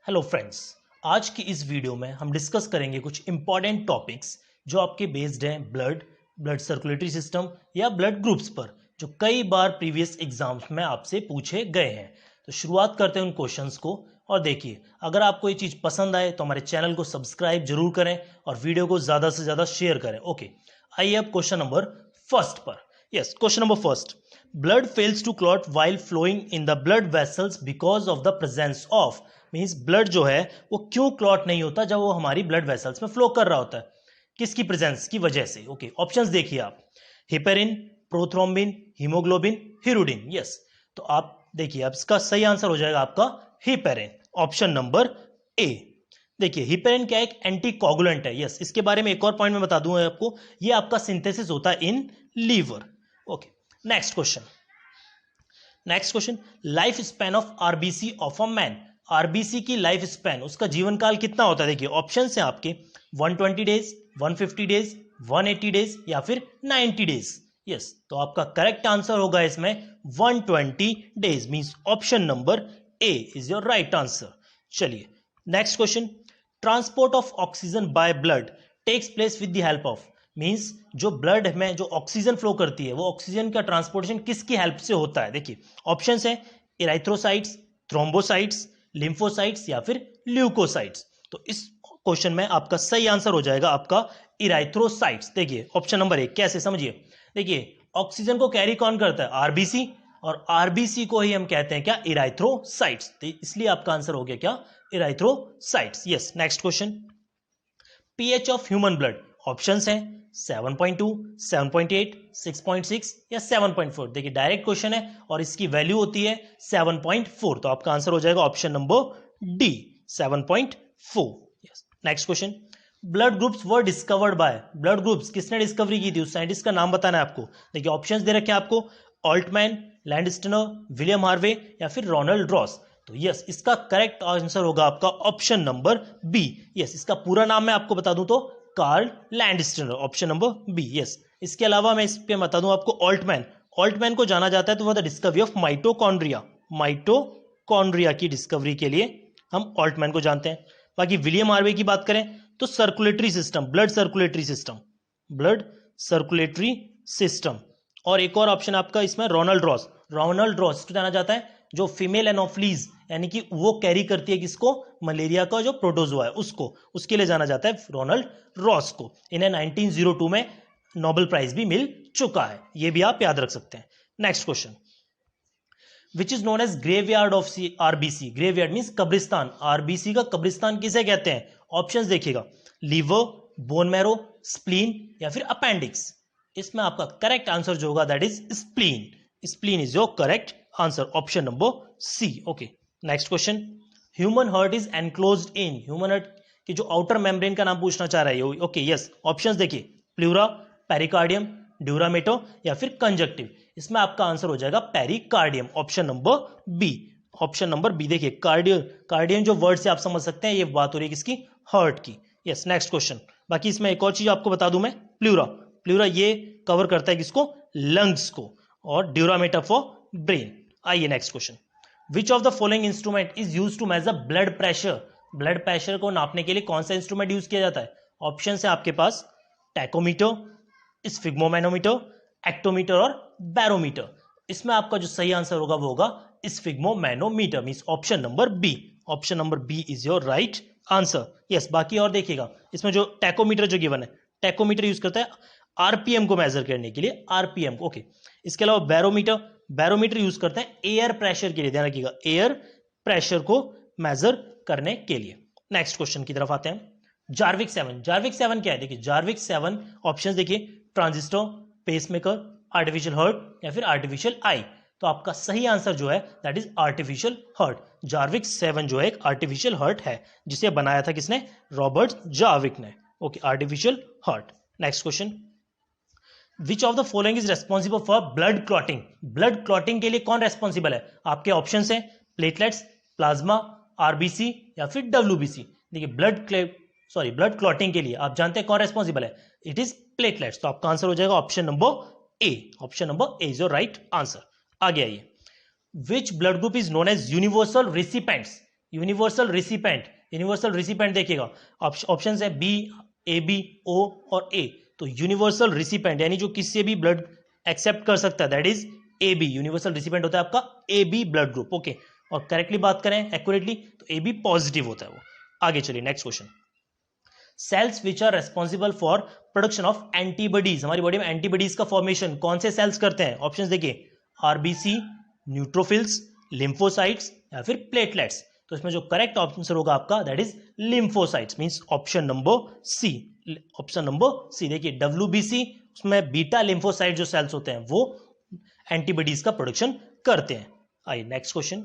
Hello friends, आज की इस वीडियो में हम डिस्कस करेंगे कुछ इंपॉर्टेंट टॉपिक्स जो आपके बेस्ड हैं ब्लड सर्कुलेटरी सिस्टम या ब्लड ग्रुप्स पर, जो कई बार प्रीवियस एग्जाम्स में आपसे पूछे गए हैं। तो शुरुआत करते हैं उन क्वेश्चंस को। और देखिए, अगर आपको ये चीज़ पसंद आए तो हमारे चैनल को सब्सक्राइब जरूर करें और वीडियो को ज़्यादा से ज़्यादा शेयर करें। ओके, आइए अब क्वेश्चन नंबर फर्स्ट पर। Yes, question number first. Blood fails to clot while flowing in the blood vessels because of the presence of. Means blood जो है वो क्यों क्लॉट नहीं होता जब वो हमारी ब्लड वेसल्स में फ्लो कर रहा होता है, किसकी प्रेजेंस की वजह से। ओके, ऑप्शंस देखिए आप। Heparin, prothrombin, haemoglobin, hirudin. Yes, तो आप देखिए, अब इसका सही आंसर हो जाएगा आपका हिपेरिन, ऑप्शन नंबर ए। देखिए, हिपेरिन क्या एक एंटीकोगुलेंट है। यस, इसके बारे में एक और पॉइंट मैं बता दूंगा आपको, ये आपका सिंथेसिस होता है in liver. Okay, next question. Life span of RBC of a man. RBC की लाइफ स्पैन, उसका जीवन काल कितना होता है। देखिए, ऑप्शन है आपके 120 डेज, 150 डेज, 180 डेज या फिर 90 डेज। यस, तो आपका करेक्ट आंसर होगा इसमें 120 days, means option number A is your right answer. चलिए next question. Transport of oxygen by blood takes place with the help of. Means जो ब्लड में जो ऑक्सीजन फ्लो करती है, वो ऑक्सीजन का ट्रांसपोर्टेशन किसकी हेल्प से होता है। देखिए, ऑप्शंस हैं इराइथ्रोसाइट्स, थ्रोम्बोसाइट्स, लिम्फोसाइट्स या फिर ल्यूकोसाइट्स। तो इस क्वेश्चन में आपका सही आंसर हो जाएगा आपका इराइथ्रोसाइट्स। देखिए ऑप्शन नंबर एक, कैसे समझिए। देखिए, ऑक्सीजन को कैरी कौन करता है, आरबीसी, और आरबीसी को ही हम कहते हैं क्या, इराइथ्रोसाइट्स। तो इसलिए आपका आंसर हो गया क्या, erythrocytes. Yes, next question. PH of human blood, options हैं 7.2, 7.8, 6.6 या 7.4। देखिए, डायरेक्ट क्वेश्चन है और इसकी वैल्यू होती है 7.4, तो आपका आंसर हो जाएगा option number D, 7.4। Yes, next question. Blood groups were discovered by. Blood groups किसने डिस्कवरी की थी, उस साइंटिस्ट का नाम बताना है आपको। देखिए, ऑप्शंस दे रखे हैं आपको, ऑल्टमैन, लैंडस्टनर, विलियम हार्वे या फिर रोनाल्ड रॉस। तो यस, इसका करेक्ट आंसर होगा आपका ऑप्शन नंबर बी। यस, इसका पूरा नाम मैं आपको बता दूं तो Karl Landsteiner, option number B. Yes, इसके अलावा मैं इस पे बता दूं आपको ऑल्टमैन। ऑल्टमैन को जाना जाता है तो वह the discovery of mitochondria. Mitochondria की डिस्कवरी के लिए हम ऑल्टमैन को जानते हैं। बाकी विलियम हार्वे की बात करें तो circulatory system, blood circulatory system, blood circulatory system. और एक और ऑप्शन आपका इसमें रोनाल्ड रॉस। रोनाल्ड रॉस को जाना जाता है जो फीमेल एनोफ्लीज, यानी कि वो कैरी करती है किसको, मलेरिया का जो प्रोटोजोआ है उसको, उसके लिए जाना जाता है रोनाल्ड रॉस को। इन्हें 1902 में नोबेल प्राइज भी मिल चुका है, ये भी आप याद रख सकते हैं। Next question. Which is known as graveyard of RBC. Graveyard means कब्रिस्तान। आरबीसी का कब्रिस्तान किसे कहते हैं। ऑप्शंस देखिएगा, लीवर, बोन मैरो, स्प्लीन या फिर अपेंडिक्स। इसमें आपका करेक्ट आंसर जो होगा that is spleen. Spleen is your correct answer, option number C. Okay, next question. Human heart is enclosed in. Human heart की जो आउटर मेम्ब्रेन का नाम पूछना चाह रहा है। ओके, यस, ऑप्शंस देखिए, प्लूरा, पेरिकार्डियम, ड्यूरामेटो या फिर कंजक्टिव। इसमें आपका आंसर हो जाएगा pericardium, option number B. Option number B. देखिए, कार्डियम जो वर्ड से आप समझ सकते हैं, ये बात हो रही है किसकी, हार्ट की। Yes, next question. बाकी इसमें एक और चीज आपको बता दूं मैं, प्लूरा। प्लूरा ये कवर करता है किसको, लंग्स को, और ड्यूरामेटर फॉर ब्रेन। आइए next question. Which of the following instrument is use to measure blood pressure. Blood pressure को नापने के लिए कौन सा इंस्ट्रूमेंट यूज किया जाता है। ऑप्शन है आपके पास, टैकोमीटर, स्फिग्मोमैनोमीटर, एक्टोमीटर और बैरोमीटर। इसमें आपका जो सही आंसर होगा वो होगा sphygmomanometer, means option number B. Option number B is your right answer. Yes, बाकी और देखिएगा, इसमें जो टैकोमीटर जो गिवन है, टैकोमीटर यूज करता है आरपीएम को मेजर करने के लिए, आरपीएम को। ओके, इसके अलावा बैरोमीटर, बैरोमीटर यूज करते हैं एयर प्रेशर के लिए, ध्यान रखिएगा, एयर प्रेशर को मेजर करने के लिए। नेक्स्ट क्वेश्चन की तरफ आते हैं। जार्विक 7। जार्विक 7 क्या है। देखिए, जार्विक 7 ऑप्शंस देखिए, ट्रांजिस्टर, पेसमेकर, आर्टिफिशियल हार्ट या फिर आर्टिफिशियल आई। तो आपका सही आंसर जो है that is artificial heart. Jarvik 7 जो है एक आर्टिफिशियल हार्ट है, जिसे बनाया था किसने, रॉबर्ट जार्विक ने। Okay, artificial heart. Next question. Which of the following is responsible for blood clotting. Blood clotting के लिए कौन रेस्पॉन्सिबल है। आपके ऑप्शंस हैं प्लेटलेट्स, प्लाज्मा, आरबीसी या फिर डब्ल्यूबीसी। देखिए, ब्लड क्लॉटिंग के लिए आप जानते हैं कौन रेस्पॉन्सिबल है, इट इज प्लेटलेट्स। तो आपका आंसर हो जाएगा option number A. Option number A is your right answer. आगे आइए। Which blood group is known as universal recipients. Universal recipient देखिएगा, ऑप्शन है बी, ए बी, ओ और ए। तो यूनिवर्सल रिसिपेंट यानी जो किसी से भी ब्लड एक्सेप्ट कर सकता है, that is A B. Universal recipient होता है आपका A B blood group. Okay, और करेक्टली बात करें एक्यूरेटली तो ए बी पॉजिटिव होता है वो। आगे चलिए next question. Cells which are responsible for production of antibodies, हमारी बॉडी में एंटीबॉडीज का फॉर्मेशन कौन से सेल्स करते हैं? ऑप्शंस देखिए, आरबीसी, न्यूट्रोफिल्स, लिम्फोसाइट्स या फिर प्लेटलेट्स। तो इसमें जो करेक्ट आंसर होगा आपका that is lymphocytes, means option number C. Option number C देखिए, डब्ल्यूबीसी उसमें बीटा लिम्फोसाइट जो सेल्स होते हैं वो एंटीबॉडीज का प्रोडक्शन करते हैं। आइए next question.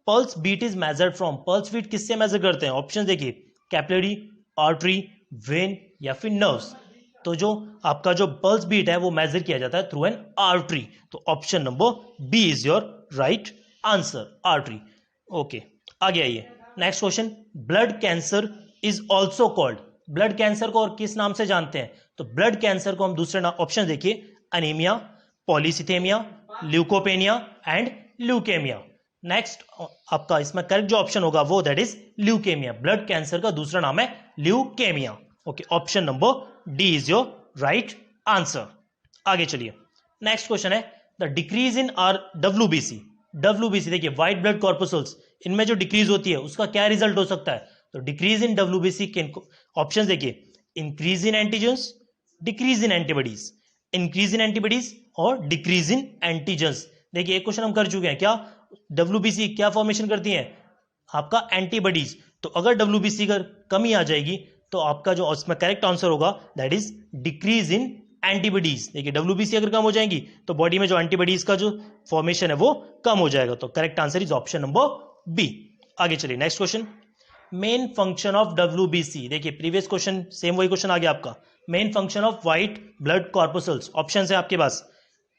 Pulse beat is measured from, pulse beat किससे मेजर करते हैं? ऑप्शन देखिए, कैपिलरी, आर्टरी, वेन या फिर नर्व्स। तो जो आपका जो पल्स बीट है वो मेजर किया जाता है थ्रू एन आर्टरी। तो option number B is your right answer, artery. Okay, आगे आइए next question. Blood cancer is also called, blood cancer को और किस नाम से जानते हैं? तो ब्लड कैंसर को हम दूसरे नाम, ऑप्शन देखिए, anaemia, polycythaemia, leucopenia and leukaemia. Next आपका इसमें करेक्ट जो ऑप्शन होगा वो that is leukaemia. Blood cancer का दूसरा नाम है leukaemia. Okay, option number D is your right answer. आगे चलिए नेक्स्ट क्वेश्चन है, the decrease in our WBC. WBC देखिए, व्हाइट ब्लड कॉर्पसूल्स, इनमें जो डिक्रीज होती है उसका क्या रिजल्ट हो सकता है? तो डिक्रीज इन डब्ल्यूबीसी के ऑप्शन देखिए, increase in antigens, decrease in antibodies, increase in antibodies और डिक्रीज इन एंटीजेंस। देखिए एक क्वेश्चन हम कर चुके हैं, क्या डब्ल्यूबीसी क्या फॉर्मेशन करती है? आपका एंटीबॉडीज। तो अगर डब्ल्यूबीसी का कमी आ जाएगी तो आपका जो इसमें करेक्ट आंसर होगा that is decrease in antibodies. देखिए डब्ल्यूबीसी अगर कम हो जाएंगी तो बॉडी में जो एंटीबॉडीज का जो फॉर्मेशन है वो कम हो जाएगा। तो correct answer is option number B. आगे चलिए next question. Main function of WBC, देखिए प्रीवियस क्वेश्चन सेम वही क्वेश्चन आ गया आपका। Main function of white blood corpuscles, option है आपके पास,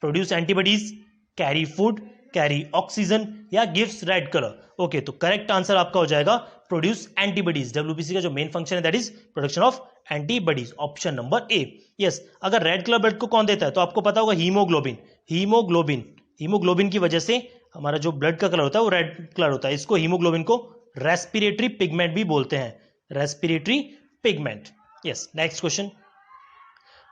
produce antibodies, carry food, carry oxygen या गिव्स रेड कलर। ओके, तो करेक्ट आंसर आपका हो जाएगा प्रोड्यूस एंटीबॉडीज। डब्ल्यूबीसी का जो मेन फंक्शन है that is production of antibodies, option number A. Yes, अगर रेड कलर ब्लड को कौन देता है? तो आपको पता होगा हीमोग्लोबिन। हीमोग्लोबिन की वजह से हमारा जो ब्लड का कलर होता है वो रेड कलर होता है। इसको हीमोग्लोबिन को रेस्पिरेटरी पिगमेंट भी बोलते हैं, respiratory pigment. Yes, next question.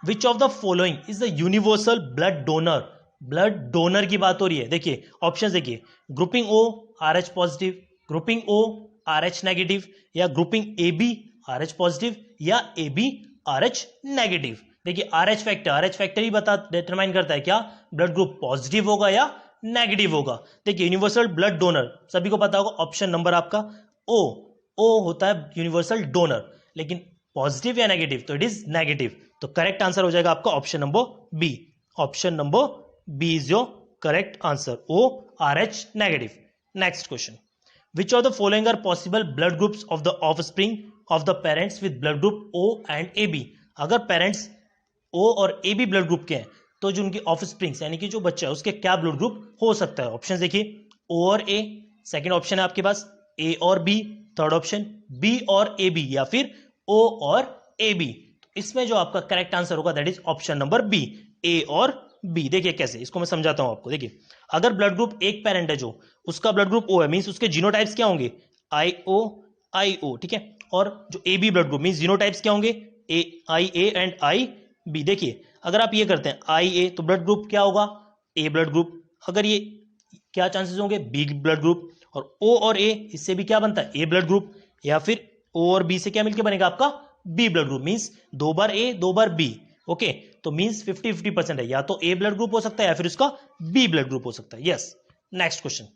Which of the following is the universal blood donor? Blood donor की बात हो रही है। देखिए ऑप्शन देखिए, grouping O R H positive, grouping O R H negative या grouping A B R H positive या A B R H negative. देखिए आर एच फैक्टर ही बता डिटरमाइन करता है क्या ब्लड ग्रुप पॉजिटिव होगा या नेगेटिव होगा। देखिए यूनिवर्सल ब्लड डोनर सभी को पता होगा, ऑप्शन नंबर आपका ओ होता है यूनिवर्सल डोनर, लेकिन पॉजिटिव या नेगेटिव? तो इट इज नेगेटिव। तो करेक्ट आंसर हो जाएगा आपका option number B. Option number B is your correct answer, O R H negative. Next question. Which of the following are possible blood groups of the offspring of the parents with blood group O and A B? अगर parents O और A B blood group के हैं तो जो उनके offsprings यानी कि जो बच्चा है उसके क्या ब्लड ग्रुप हो सकता है? ऑप्शन देखिए, ओ और ए, सेकेंड ऑप्शन है आपके पास ए और बी, थर्ड ऑप्शन बी और ए बी या फिर ओ और ए बी। तो इसमें जो आपका करेक्ट आंसर होगा that is option number B, A और बी। देखिए कैसे, इसको मैं समझाता हूं आपको। देखिए अगर ब्लड ग्रुप एक पेरेंट है जो उसका ब्लड ग्रुप ओ है, मींस उसके जीनोटाइप्स क्या होंगे? आई ओ, ठीक है। और जो A B blood group means genotypes क्या होंगे? I A and I B. देखिए अगर आप ये करते हैं आई ए तो ब्लड ग्रुप क्या होगा? A blood group. अगर ये क्या चांसेस होंगे? B blood group. और ओ और ए इससे भी क्या बनता है? A blood group. या फिर ओ और बी से क्या मिलकर बनेगा आपका? B blood group. मींस दो बार ए दो बार बी। ओके, तो मींस 50-50% है, या तो ए ब्लड ग्रुप हो सकता है या फिर उसका बी ब्लड ग्रुप हो सकता है। Yes, next question.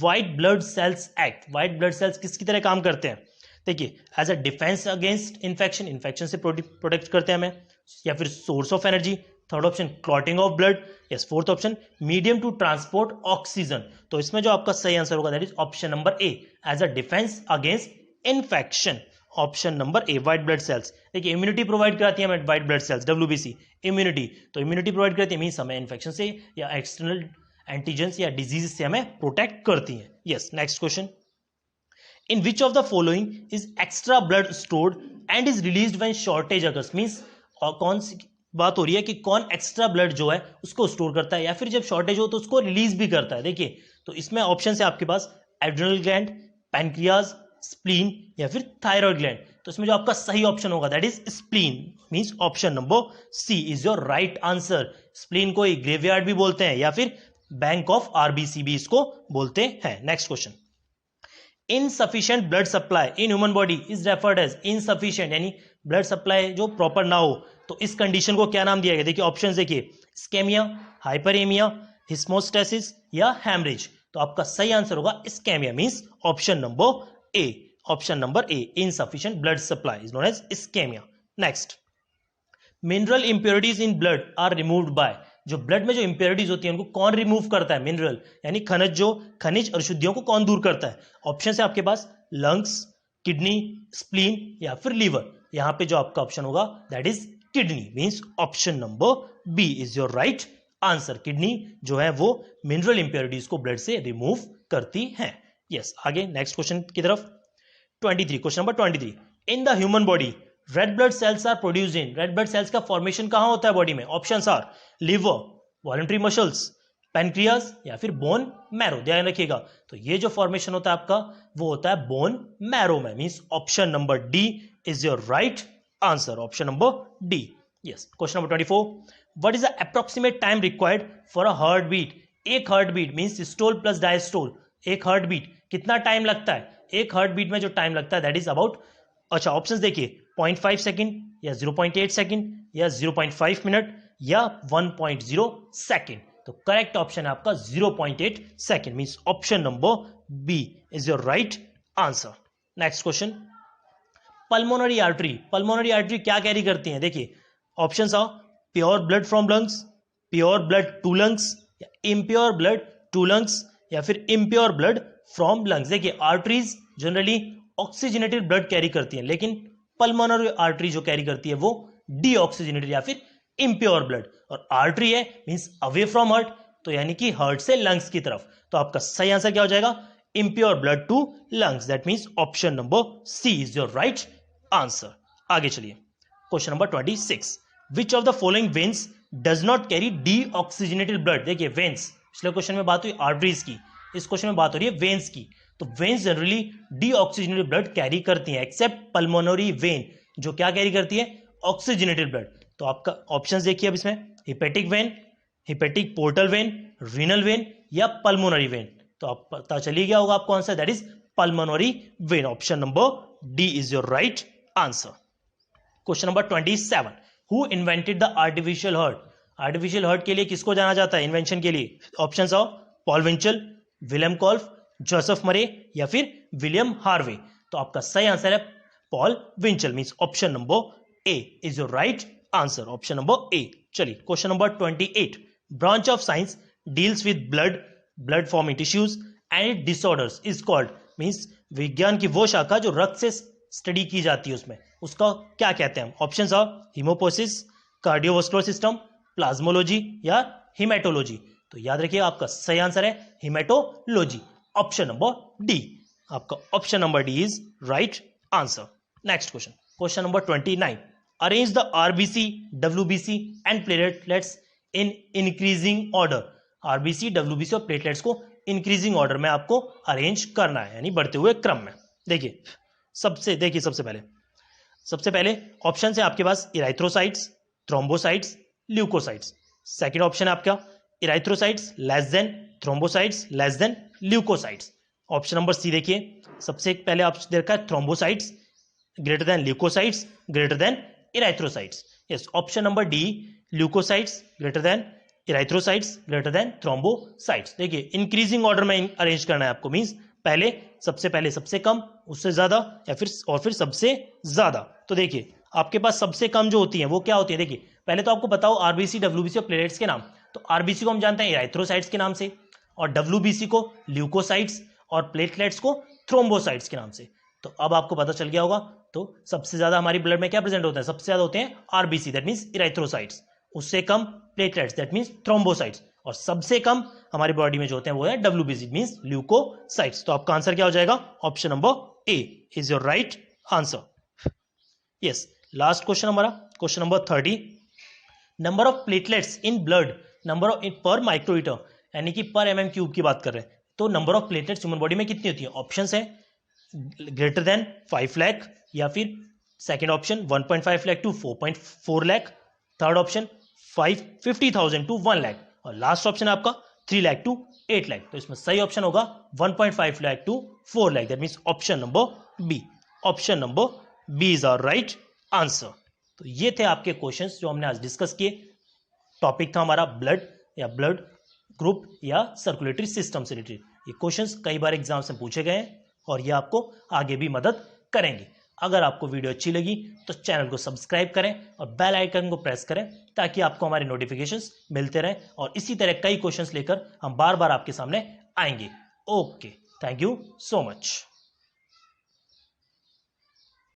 White blood cells act, white blood cells किसकी तरह काम करते हैं? देखिए as a defence against infection, infection से प्रोटेक्ट करते हैं हमें, या फिर source of energy, third option clotting of blood, yes, fourth option medium to transport oxygen. तो इसमें जो आपका सही आंसर होगा that is option number A, as a defence against infection. Option number A, white blood sales. देखिए immunity provide कराती है हमें white blood sales, WBC immunity. तो इम्यूनिटी प्रोवाइड करती है मींस हमें इन्फेक्शन से या एक्सटर्नल एंटीजेंस या डिजीज से हमें प्रोटेक्ट करती है। Yes, next question. In which of the following is extra blood stored and is released when shortage occurs? Means कौन सी बात हो रही है कि कौन एक्स्ट्रा ब्लड जो है उसको स्टोर करता है या फिर जब शॉर्टेज हो तो उसको रिलीज भी करता है? देखिए तो इसमें ऑप्शन है आपके पास एड्रिनल ग्लैंड, पैनक्रियाज, स्प्लीन या फिर थायराइड ग्लैंड? तो इसमें जो आपका सही ऑप्शन होगा that is spleen, means option number C is your right answer. Spleen को ग्रेवयार्ड भी बोलते हैं या फिर बैंक ऑफ आरबीसी भी इसको बोलते हैं। Next question, insufficient blood supply in human body is referred as insufficient, यानी ब्लड सप्लाई जो प्रॉपर ना हो, तो इस कंडीशन को क्या नाम दिया गया? देखिए ऑप्शन देखिए, स्केमिया, हाइपरेमिया, हिस्मोस्टेसिस या हैमरेज। तो आपका सही आंसर होगा ischaemia, means option number A. Option number A, insufficient blood supply is known as ischaemia. Next, mineral impurities in blood are removed by, जो ब्लड में जो इंप्योरिटीज होती है उनको कौन रिमूव करता है? मिनरल यानी खनिज, जो खनिज अशुद्धियों को कौन दूर करता है? ऑप्शन है आपके पास लंग्स, किडनी, स्प्लीन या फिर लीवर। यहां पे जो आपका ऑप्शन होगा that is kidney, means option number B is your right answer. Kidney जो है वो मिनरल इंप्योरिटीज को ब्लड से रिमूव करती है। यस, आगे नेक्स्ट क्वेश्चन की तरफ। 23, question number 23, in the human body red blood cells are produced in, red blood cells का फॉर्मेशन कहां होता है बॉडी में? Options are liver, voluntary muscles, pancreas या फिर बोन मैरो। ध्यान रखिएगा, तो ये जो फॉर्मेशन होता है आपका वो होता है बोन मैरो में, means option number D is your right answer. Option number D. Yes, question number 24, what is the approximate time required for a heartbeat? एक heartbeat means systole plus diastole, एक heartbeat कितना time लगता है? एक heart beat में जो time लगता है दैट इज अबाउट, अच्छा ऑप्शंस देखिए, 0.5 सेकंड या 0.8 सेकंड या 0.5 मिनट या 1.0 सेकंड। तो करेक्ट ऑप्शन है आपका 0.8 second, means option number B is your right answer. Next question, pulmonary artery, pulmonary artery क्या कैरी करती है? देखिए options are pure blood from lungs, pure blood to lungs या इम्प्योर ब्लड टू लंग्स या फिर impure blood from lungs. देखिए arteries generally oxygenated blood carry करती हैं, लेकिन पल्मोनरी आर्टरी जो कैरी करती है वो डीऑक्सीजनेटेड या फिर इम्प्योर ब्लड, और आर्टरी है मींस अवे फ्रॉम हार्ट, तो यानी कि हार्ट से लंग्स की तरफ। तो आपका सही आंसर क्या हो जाएगा? Impure blood to lungs, that means option number C is your right answer. आगे चलिए, question number 26, which of the following veins does not carry deoxygenated blood? देखिए वेन्स, पिछले क्वेश्चन में बात हुई आर्टरीज की, इस क्वेश्चन में बात हो रही है वेन्स की। तो veins generally deoxygenated blood carry करती हैं, एक्सेप्ट पल्मोनरी वेन जो क्या कैरी करती है? Oxygenated blood. तो आपका ऑप्शंस देखिए अब इसमें, hepatic vein, hepatic portal vein, renal vein या पल्मोनरी वेन। तो आप पता चली गया होगा आपको answer, that is pulmonary vein. Option number D is your right answer. Question number 27, who invented the artificial heart? Artificial heart के लिए किसको जाना जाता है इन्वेंशन के लिए? Options are Paul Winchell, William Kolff, Joseph Murray या फिर विलियम हार्वे। तो आपका सही आंसर है Paul Winchell, means option number A is your right answer. Option number A. चलिए question number 28, branch of science deals with blood forming tissues and disorders is called, means विज्ञान की वो शाखा जो रक्त से स्टडी की जाती है उसमें, उसका क्या कहते हैं? ऑप्शंस आर हीमोपोसिस, कार्डियोवास्कुलर सिस्टम, प्लाज्मोलॉजी या हिमेटोलॉजी। तो याद रखिए आपका सही आंसर है हिमेटोलॉजी, ऑप्शन नंबर डी। आपका option number D is right answer. Next question, question number 29, arrange the RBC, WBC and platelets in increasing order. RBC, WBC और platelets को इंक्रीजिंग ऑर्डर में आपको अरेंज करना है, यानी बढ़ते हुए क्रम में। देखिए सबसे पहले ऑप्शन है आपके पास erythrocytes, thrombocytes, leucocytes. Second option है आपका erythrocytes less than, thrombocytes less than leucocytes. Option number C देखिए, सबसे पहले ऑप्शन देखा है thrombocytes greater than leucocytes greater than erythrocytes. Yes, option number D leucocytes greater than erythrocytes greater than thrombocytes. देखिए increasing order में arrange करना है आपको, मींस सबसे पहले सबसे कम, उससे ज्यादा या फिर सबसे ज्यादा। तो देखिए आपके पास सबसे कम जो होती है वो क्या होती है? देखिए पहले तो आपको बताओ आरबीसी, डब्ल्यूबीसी और प्लेटलेट्स के नाम। तो आरबीसी को हम जानते हैं इराइथ्रोसाइट्स के नाम से, और डब्ल्यूबीसी को ल्यूकोसाइट्स और प्लेटलेट्स को थ्रोम्बोसाइट्स के नाम से। तो अब आपको पता चल गया होगा। तो सबसे ज्यादा हमारी ब्लड में क्या प्रेजेंट होता है? सबसे ज्यादा होते हैं आरबीसी, दैट मींस इराइथ्रोसाइट्स, उससे कम प्लेटलेट्स, दैट मींस थ्रोम्बोसाइट्स, और सबसे कम हमारी बॉडी में जो होते हैं वो है डब्ल्यूबीसी, मींस ल्यूकोसाइट्स। तो आपका आंसर क्या हो जाएगा? Option number A is your right answer. Yes, last question हमारा, question number 30, number of platelets in blood, number of per microlitre, यानी कि पर mm क्यूब की बात कर रहे हैं। तो number of platelets human body में कितनी होती है? ऑप्शंस है ग्रेटर देन 5 लाख, या फिर second option 1.5 lakh to 4.4 lakh, third option 50,000 to 1 lakh, और लास्ट ऑप्शन आपका 3 लाख टू 8 लाख। तो इसमें सही ऑप्शन होगा 1.5 lakh to 4 lakh, that means option number B. Option number B is our right answer. तो ये थे आपके क्वेश्चंस जो हमने आज डिस्कस किए। टॉपिक था हमारा ब्लड या ब्लड ग्रुप या सर्कुलेटरी सिस्टम से रिलेटेड। ये क्वेश्चंस कई बार एग्जाम से पूछे गए हैं और ये आपको आगे भी मदद करेंगे। अगर आपको वीडियो अच्छी लगी तो चैनल को सब्सक्राइब करें और बेल आइकन को प्रेस करें ताकि आपको हमारे नोटिफिकेशंस मिलते रहें, और इसी तरह कई क्वेश्चंस लेकर हम बार बार आपके सामने आएंगे। Okay, thank you so much.